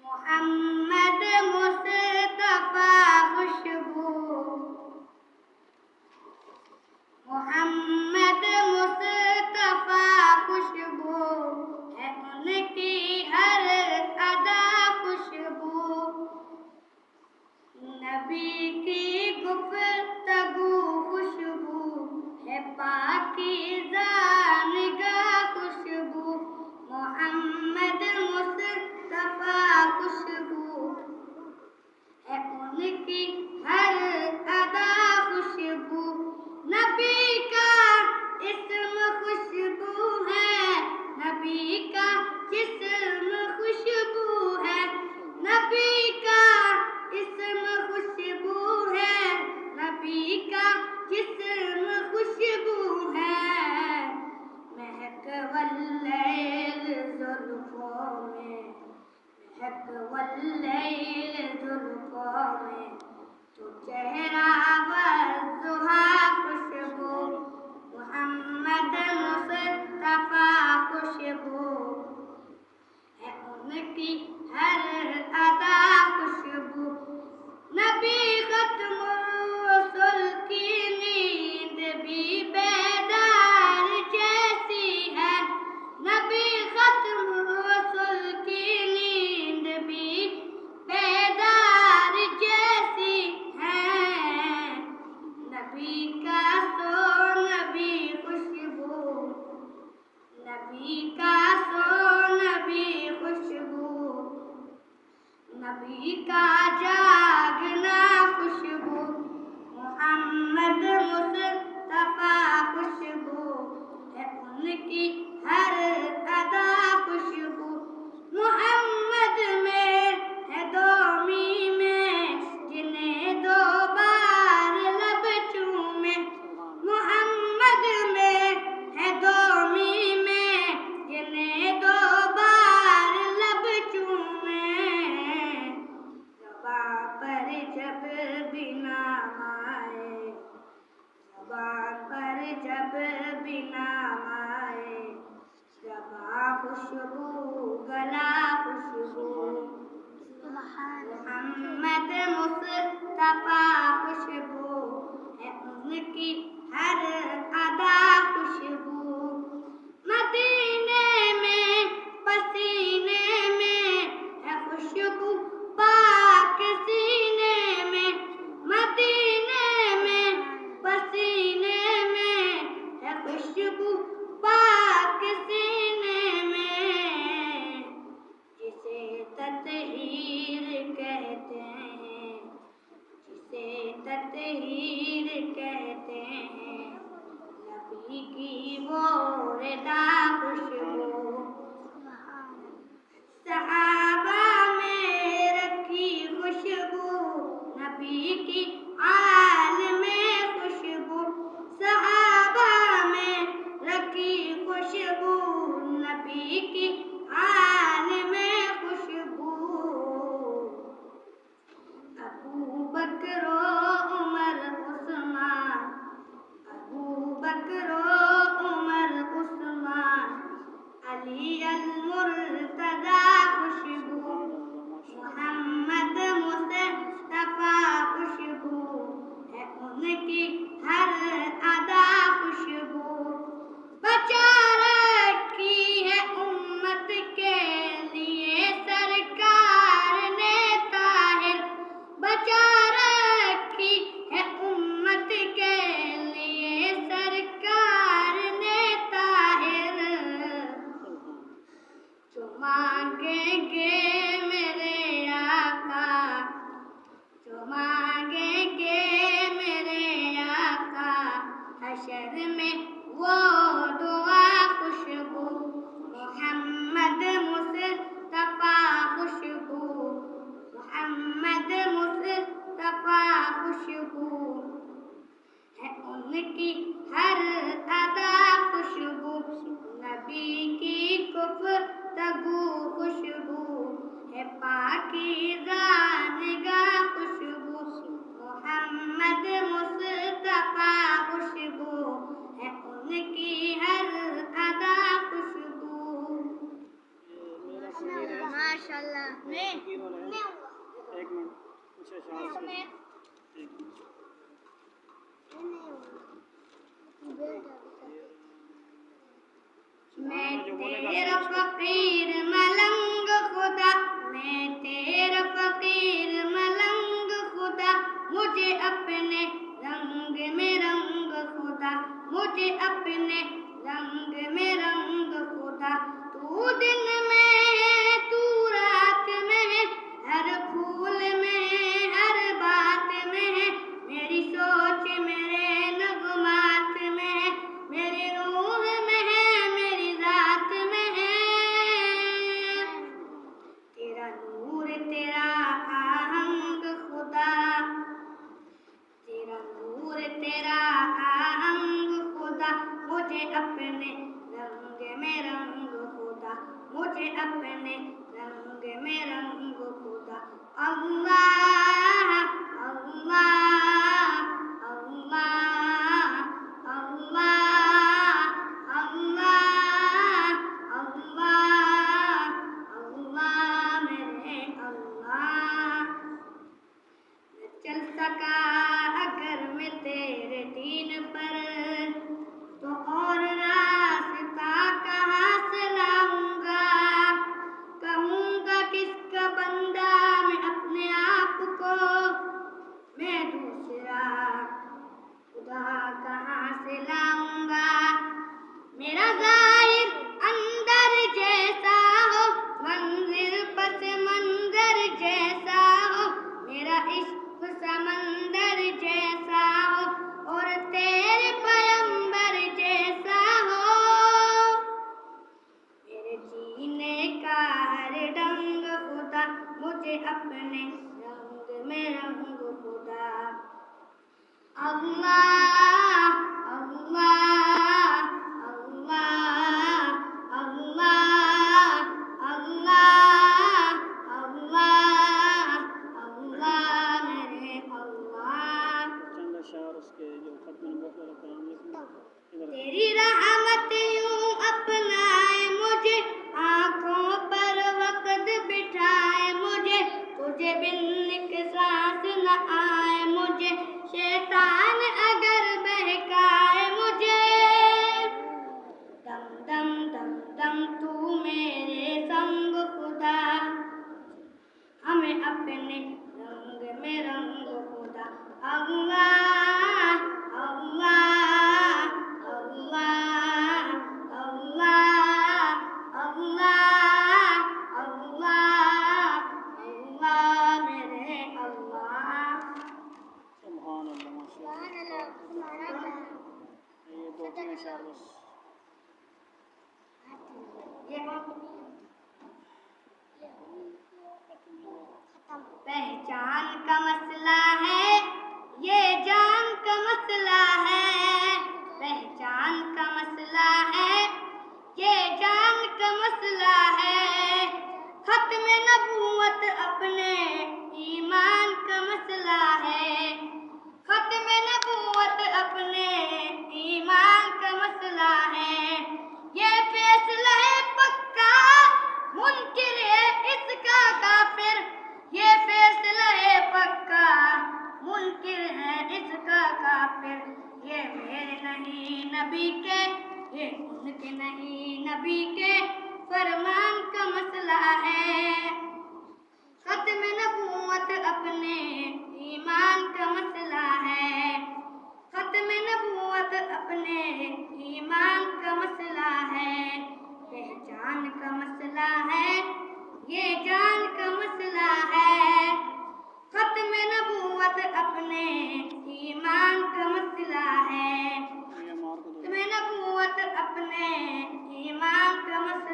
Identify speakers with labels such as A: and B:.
A: محمد مصطفیٰ خوشبو، محمد مصطفیٰ خوشبو ہے ان کی ہر ادا خوشبو، نبی کی گفتگو خوشبو ہے پاکیزہ نگاہ خوشبو، محمد مصطفیٰ خوشبو ہے ان کی ہر ادا خوشبو، نبی کا اسم خوشبو ہے، نبی کا جسم خوشبو ہے، نبی کا اسم خوشبو ہے، نبی کا جسم خوشبو ہے، مہک واللیل زلفوں میں، مہک واللیل زلفوں میں، تو چہرہ والضحیٰ خوشبو، محمد مصطفیٰ خوشبو ہے ان کی ہر ادا خوشبو، نبی ختم الرسل کی نیند بھی بیدار جیسی ہے، نبی ختم الرسل کی نیند بھی بیدار جیسی ہے، نبی کا سو نبی خوشبو، نبی کا سو نبی خوشبو، نبی کا جاگنا خوشبو، محمد مصطفیٰ خوشبو ہے ان کی ہر ادا خوشبو، محمد میں ہے دو میمیں جنہیں دو بار لب چومے، محمد میں ہے دو میمیں جنہیں دو بار لب چومے، زباں پر جب بھی نام آئے، زباں پر جب بھی نام آئے، زباں خوشبو گلا خوشبو، محمد مصطفیٰ خوشبو ہے ان کی ہر ادا خوشبو، مدینے میں پسینے میں ہے خوشبو پاک سینے میں، مدینے میں پسینے میں ہے خوشبو پاک سینے میں، جسے تطہیر کہتے ہیں، جسے تطہیر کہتے ہیں، نبی کی وہ رضا خوشبو، صحابہ میں رکھی خوشبو، نبی کی آل میں خوشبو، صحابہ میں رکھی خوشبو، نبی کی آل میں خوشبو، ابو بکر و عمر عثمان، ابو بکر و عمر عثمان، علی المرتضیٰ خوشبو، محمد مصطفیٰ خوشبو ہے ان کی ہر ادا خوشبو، بچا رکھی ہے امت
B: ایک منٹ کچھ اشعار سے
A: میں تیرا فقیر ملنگ خدا، میں تیرا فقیر ملنگ خدا، مجھے اپنے رنگ میں رنگ خدا، مجھے اپنے رنگ میں رنگ خدا۔ تو دن میں ہے تو رات میں ہے، ہر پھول میں ہے ہر بات میں ہے، میری سوچ میرے نغمات میں ہے، میری روح میں ہے میری ذات میں ہے۔ تیرا نور تیرا آہنگ خدا، تیرا نور تیرا آہنگ خدا، مجھے اپنے رنگ میں رنگ خدا، مجھے اپنے رنگ میں رنگ خدا۔ اللہ اللہ اللہ اللہ اللہ اللہ اللہ میرے اللہ۔ نہ چل سکا اگر میں تیرے دین پر، تو اور راستہ کہاں سے لاؤں گا؟ کہوں گا کس کا بندہ میں اپنے آپ کو، میں دوسرا خدا کہاں سے لاؤں گا؟ میرا ظاہر اندر جیسا ہو، منظر پس منظر جیسا ہو، میرا عشق سمندر جیسا ہو اور تیرے پیغمبر جیسا ہو۔ میرے جینے کا ہر ڈنگ خدا، مجھے اپنے رنگ میں رنگ خدا۔ اللہ اللہ اللہ اللہ اللہ اللہ اللہ میرے اللہ۔
B: چند اشعار اس کے جو ختم نبوت والا قرآن لکھنا۔
A: تیری رحمت یوں اپنائے مجھے، آنکھوں پر وقت بٹھائے مجھے، تجھے بن ایک سانس نہ آئے مجھے، شیطان اگر بہکائے مجھے۔ دم دم دم دم تو میرے سنگ خدا، ہمیں اپنے رنگ میں رنگ خدا۔ اللہ اللہ اللہ اللہ اللہ اللہ اللہ میرے اللہ۔
B: سبحان اللہ ماشاء اللہ۔ یہ دو تین اشعار بس۔
A: پہچان کا مسئلہ ہے، یہ جان کا مسئلہ ہے، پہچان کا مسئلہ ہے، یہ جان کا مسئلہ ہے، ختم نبوت اپنے ایمان کا مسئلہ ہے، ختم نبوت اپنے ایمان کا مسئلہ ہے، یہ فیصلہ ہے پکا منکر ہے اس کا کافر، یہ فیصلہ ہے پکا منکر ہے اس کا کافر، یہ میرے نہیں نبی کے، یہ ان کے نہیں نبی کے فرمان کا مسئلہ ہے، ختم نبوت اپنے ایمان کا مسئلہ ہے، ختم نبوت اپنے ایمان کا مسئلہ ہے، پہچان کا مسئلہ ہے، یہ جان کا مسئلہ ہے، ختم نبوت اپنے ایمان کا مسئلہ ہے، ختم نبوت اپنے ایمان کا مسئلہ